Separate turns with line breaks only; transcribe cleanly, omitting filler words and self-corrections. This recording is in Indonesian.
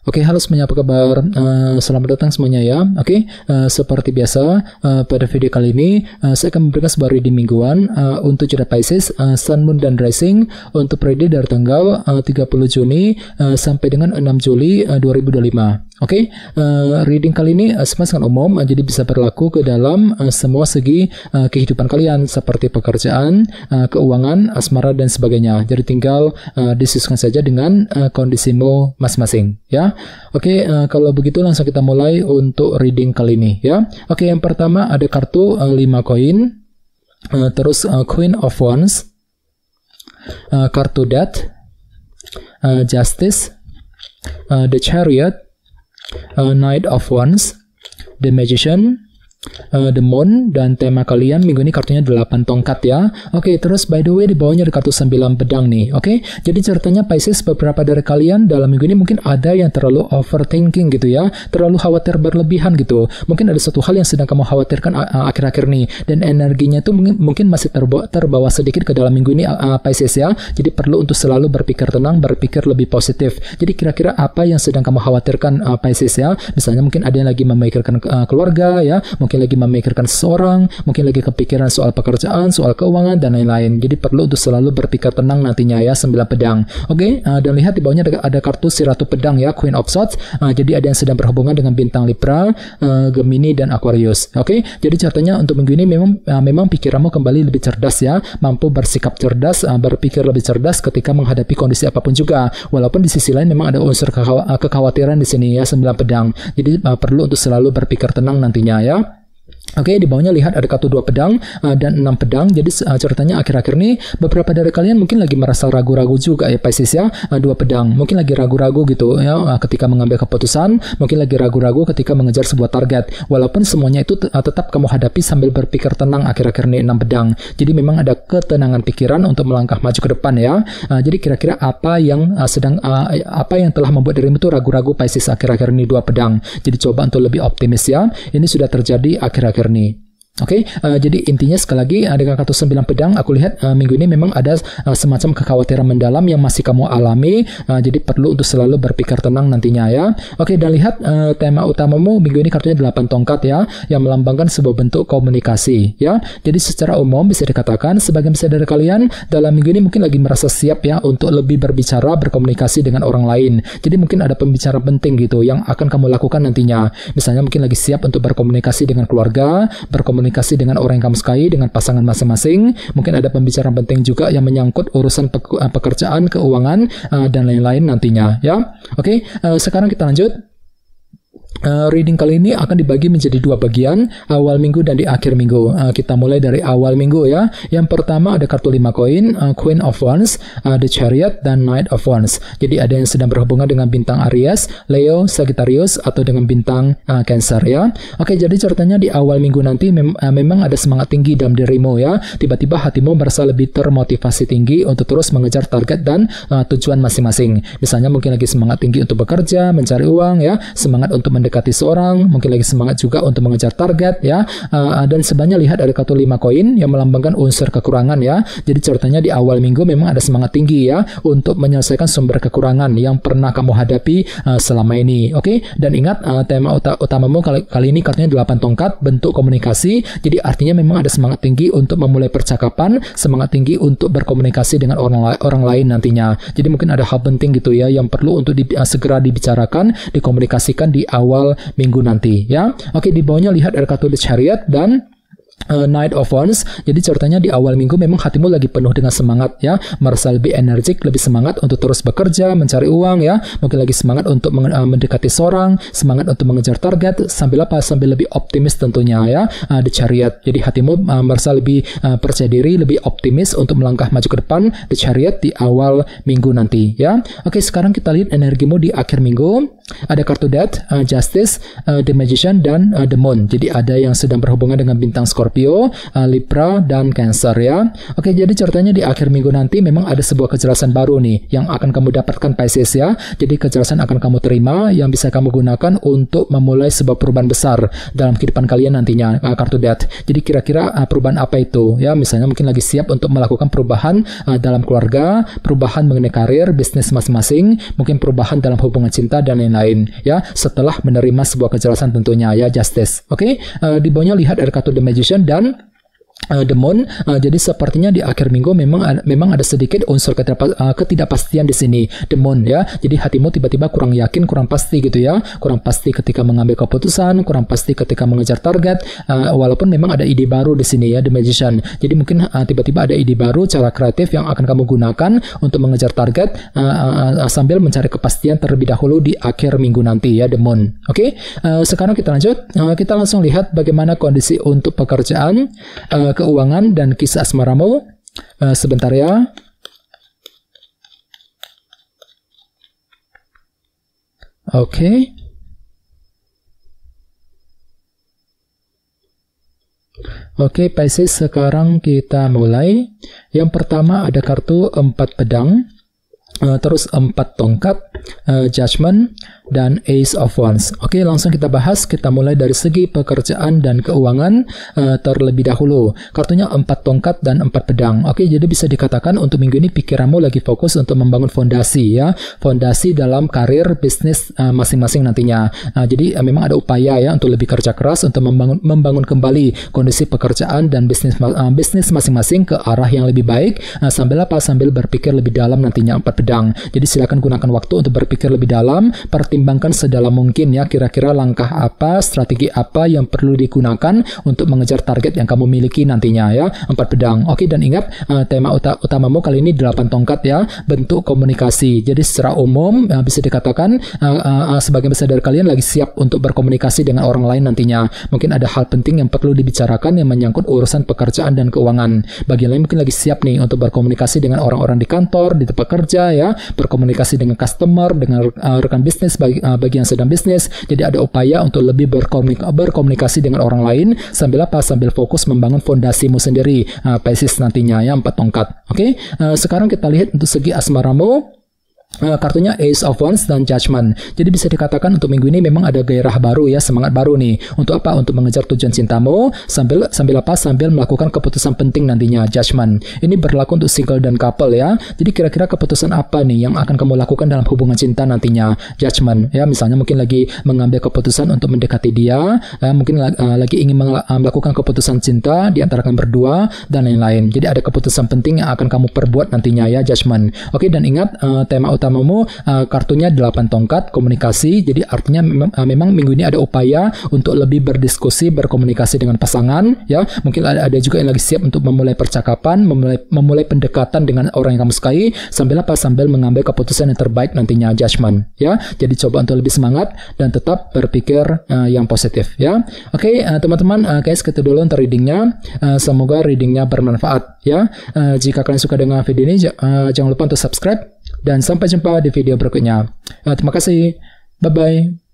Oke, halo semuanya, apa kabar? Selamat datang semuanya ya. Oke, seperti biasa pada video kali ini saya akan memberikan sebuah reading mingguan untuk zodiak Pisces, Sun, Moon, dan Rising untuk periode dari tanggal 30 Juni sampai dengan 6 Juli 2025. Oke, reading kali ini sangat umum, jadi bisa berlaku ke dalam semua segi kehidupan kalian seperti pekerjaan, keuangan, asmara, dan sebagainya. Jadi tinggal disesuaikan saja dengan kondisimu masing-masing ya. Oke, kalau begitu langsung kita mulai untuk reading kali ini ya. Oke, yang pertama ada kartu 5 koin, terus Queen of Wands, kartu Death, Justice, The Chariot, Knight of Wands, The Magician, The Moon, dan tema kalian minggu ini kartunya 8 tongkat ya. Oke, terus by the way di bawahnya ada kartu 9 pedang nih. Oke, jadi ceritanya Pisces, beberapa dari kalian dalam minggu ini mungkin ada yang terlalu overthinking gitu ya, terlalu khawatir berlebihan gitu. Mungkin ada satu hal yang sedang kamu khawatirkan akhir-akhir nih, dan energinya itu mungkin masih terbawa sedikit ke dalam minggu ini Pisces ya. Jadi perlu untuk selalu berpikir tenang, berpikir lebih positif. Jadi kira-kira apa yang sedang kamu khawatirkan Pisces ya? Misalnya mungkin ada yang lagi memikirkan keluarga ya, mungkin lagi memikirkan seseorang, mungkin lagi kepikiran soal pekerjaan, soal keuangan, dan lain-lain. Jadi perlu untuk selalu berpikir tenang nantinya ya, 9 pedang. Oke, dan lihat di bawahnya ada kartu si Ratu Pedang ya, Queen of Swords. Jadi ada yang sedang berhubungan dengan bintang Libra, Gemini, dan Aquarius. Oke, jadi ceritanya untuk minggu ini memang pikiranmu kembali lebih cerdas ya, mampu bersikap cerdas, berpikir lebih cerdas ketika menghadapi kondisi apapun juga. Walaupun di sisi lain memang ada unsur kekhawatiran di sini ya, 9 pedang. Jadi perlu untuk selalu berpikir tenang nantinya ya. Oke, di bawahnya lihat ada kartu 2 pedang dan 6 pedang. Jadi ceritanya akhir-akhir ini beberapa dari kalian mungkin lagi merasa ragu-ragu juga ya Pisces ya. 2 pedang, mungkin lagi ragu-ragu gitu ya ketika mengambil keputusan, mungkin lagi ragu-ragu ketika mengejar sebuah target. Walaupun semuanya itu tetap kamu hadapi sambil berpikir tenang akhir-akhir ini 6 pedang. Jadi memang ada ketenangan pikiran untuk melangkah maju ke depan ya. Jadi kira-kira apa yang telah membuat dirimu itu ragu-ragu Pisces akhir-akhir ini 2 pedang. Jadi coba untuk lebih optimis ya. Ini sudah terjadi akhir-akhir ini. Oke, jadi intinya sekali lagi dengan kartu 9 pedang, aku lihat minggu ini memang ada semacam kekhawatiran mendalam yang masih kamu alami, jadi perlu untuk selalu berpikir tenang nantinya ya. Oke, dan lihat tema utamamu minggu ini kartunya 8 tongkat ya, yang melambangkan sebuah bentuk komunikasi ya. Jadi secara umum bisa dikatakan sebagian besar dari kalian dalam minggu ini mungkin lagi merasa siap ya untuk lebih berbicara, berkomunikasi dengan orang lain. Jadi mungkin ada pembicaraan penting gitu yang akan kamu lakukan nantinya. Misalnya mungkin lagi siap untuk berkomunikasi dengan keluarga, berkomunikasi dengan orang yang kamu sukai, dengan pasangan masing-masing. Mungkin ada pembicaraan penting juga yang menyangkut urusan pekerjaan, keuangan, dan lain-lain nantinya ya. Oke, sekarang kita lanjut. Reading kali ini akan dibagi menjadi 2 bagian, awal minggu dan di akhir minggu. Kita mulai dari awal minggu ya. Yang pertama ada kartu 5 koin, Queen of Wands, The Chariot, dan Knight of Wands. Jadi ada yang sedang berhubungan dengan bintang Aries, Leo, Sagittarius, atau dengan bintang Cancer ya. Oke, jadi ceritanya di awal minggu nanti memang ada semangat tinggi dalam dirimu ya. Tiba-tiba hatimu merasa lebih termotivasi tinggi untuk terus mengejar target dan tujuan masing-masing. Misalnya mungkin lagi semangat tinggi untuk bekerja, mencari uang ya, semangat untuk mendekati seorang, mungkin lagi semangat juga untuk mengejar target ya. Dan sebenarnya lihat ada kartu 5 koin yang melambangkan unsur kekurangan ya. Jadi ceritanya di awal minggu memang ada semangat tinggi ya untuk menyelesaikan sumber kekurangan yang pernah kamu hadapi selama ini. Oke, dan ingat tema utamamu kali ini kartunya 8 tongkat, bentuk komunikasi. Jadi artinya memang ada semangat tinggi untuk memulai percakapan, semangat tinggi untuk berkomunikasi dengan orang lain nantinya. Jadi mungkin ada hal penting gitu ya yang perlu untuk segera dibicarakan, dikomunikasikan di awal minggu nanti ya. Oke, di bawahnya lihat ada kartu The Chariot dan Knight of Wands. Jadi ceritanya di awal minggu memang hatimu lagi penuh dengan semangat ya, merasa lebih energik, lebih semangat untuk terus bekerja, mencari uang ya, mungkin lagi semangat untuk mendekati seorang, semangat untuk mengejar target, sambil lebih optimis tentunya ya. The Chariot, jadi hatimu merasa lebih percaya diri, lebih optimis untuk melangkah maju ke depan. The Chariot di awal minggu nanti ya. Oke, sekarang kita lihat energimu di akhir minggu. Ada kartu Death, Justice, The Magician, dan The Moon. Jadi ada yang sedang berhubungan dengan bintang Scorpio, Scorpio, Libra, dan Cancer ya. Oke, jadi ceritanya di akhir minggu nanti memang ada sebuah kejelasan baru nih yang akan kamu dapatkan Pisces ya. Jadi kejelasan akan kamu terima yang bisa kamu gunakan untuk memulai sebuah perubahan besar dalam kehidupan kalian nantinya, kartu Death. Jadi kira-kira perubahan apa itu ya? Misalnya mungkin lagi siap untuk melakukan perubahan dalam keluarga, perubahan mengenai karir, bisnis masing-masing, mungkin perubahan dalam hubungan cinta dan lain-lain ya, setelah menerima sebuah kejelasan tentunya ya, Justice. Oke, di bawahnya lihat ada kartu The Magician dan The Moon. Jadi sepertinya di akhir minggu memang ada sedikit unsur ketidakpastian di sini, The Moon ya. Jadi hatimu tiba-tiba kurang yakin, kurang pasti gitu ya, kurang pasti ketika mengambil keputusan, kurang pasti ketika mengejar target. Walaupun memang ada ide baru di sini ya, The Magician. Jadi mungkin tiba-tiba ada ide baru, cara kreatif yang akan kamu gunakan untuk mengejar target sambil mencari kepastian terlebih dahulu di akhir minggu nanti ya, The Moon. Oke, sekarang kita lanjut. Kita langsung lihat bagaimana kondisi untuk pekerjaan, keuangan, dan kisah asmaramu. Sebentar ya. Oke. Oke, Pisces, sekarang kita mulai. Yang pertama ada kartu 4 pedang, terus 4 tongkat, Judgment, dan Ace of Wands. Oke, langsung kita bahas. Kita mulai dari segi pekerjaan dan keuangan terlebih dahulu. Kartunya 4 tongkat dan 4 pedang. Oke, jadi bisa dikatakan untuk minggu ini pikiranmu lagi fokus untuk membangun fondasi ya, fondasi dalam karir, bisnis masing-masing nantinya. Jadi memang ada upaya ya untuk lebih kerja keras untuk membangun kembali kondisi pekerjaan dan bisnis masing-masing ke arah yang lebih baik. Sambil berpikir lebih dalam nantinya 4 pedang. Jadi silakan gunakan waktu untuk berpikir lebih dalam, pertimbangkan sedalam mungkin ya, kira-kira langkah apa, strategi apa yang perlu digunakan untuk mengejar target yang kamu miliki nantinya ya, 4 pedang. Oke, dan ingat tema utamamu kali ini 8 tongkat ya, bentuk komunikasi. Jadi secara umum bisa dikatakan sebagian besar dari kalian lagi siap untuk berkomunikasi dengan orang lain nantinya. Mungkin ada hal penting yang perlu dibicarakan yang menyangkut urusan pekerjaan dan keuangan. Bagian lain mungkin lagi siap nih untuk berkomunikasi dengan orang-orang di kantor, di tempat kerja ya, berkomunikasi dengan customer, dengan rekan bisnis bagi yang sedang bisnis. Jadi ada upaya untuk lebih berkomunikasi dengan orang lain sambil fokus membangun fondasimu sendiri, Pisces nantinya ya, 4 tongkat. Oke, sekarang kita lihat untuk segi asmaramu. Kartunya Ace of Wands dan Judgment. Jadi bisa dikatakan untuk minggu ini memang ada gairah baru ya, semangat baru nih. Untuk apa? Untuk mengejar tujuan cintamu sambil melakukan keputusan penting nantinya, Judgment. Ini berlaku untuk single dan couple ya. Jadi kira-kira keputusan apa nih yang akan kamu lakukan dalam hubungan cinta nantinya, Judgment ya. Misalnya mungkin lagi mengambil keputusan untuk mendekati dia, mungkin lagi ingin melakukan keputusan cinta di antara kalian berdua dan lain-lain. Jadi ada keputusan penting yang akan kamu perbuat nantinya ya, Judgment. Oke, dan ingat tema utamamu kartunya 8 tongkat, komunikasi. Jadi artinya memang minggu ini ada upaya untuk lebih berdiskusi, berkomunikasi dengan pasangan ya. Mungkin ada juga yang lagi siap untuk memulai percakapan, memulai pendekatan dengan orang yang kamu sukai sambil mengambil keputusan yang terbaik nantinya, Judgment ya. Jadi coba untuk lebih semangat dan tetap berpikir yang positif ya. Oke, teman-teman, guys, itu dulu untuk readingnya. Semoga readingnya bermanfaat ya. Jika kalian suka dengan video ini, jangan lupa untuk subscribe. Dan sampai jumpa di video berikutnya. Terima kasih. Bye-bye.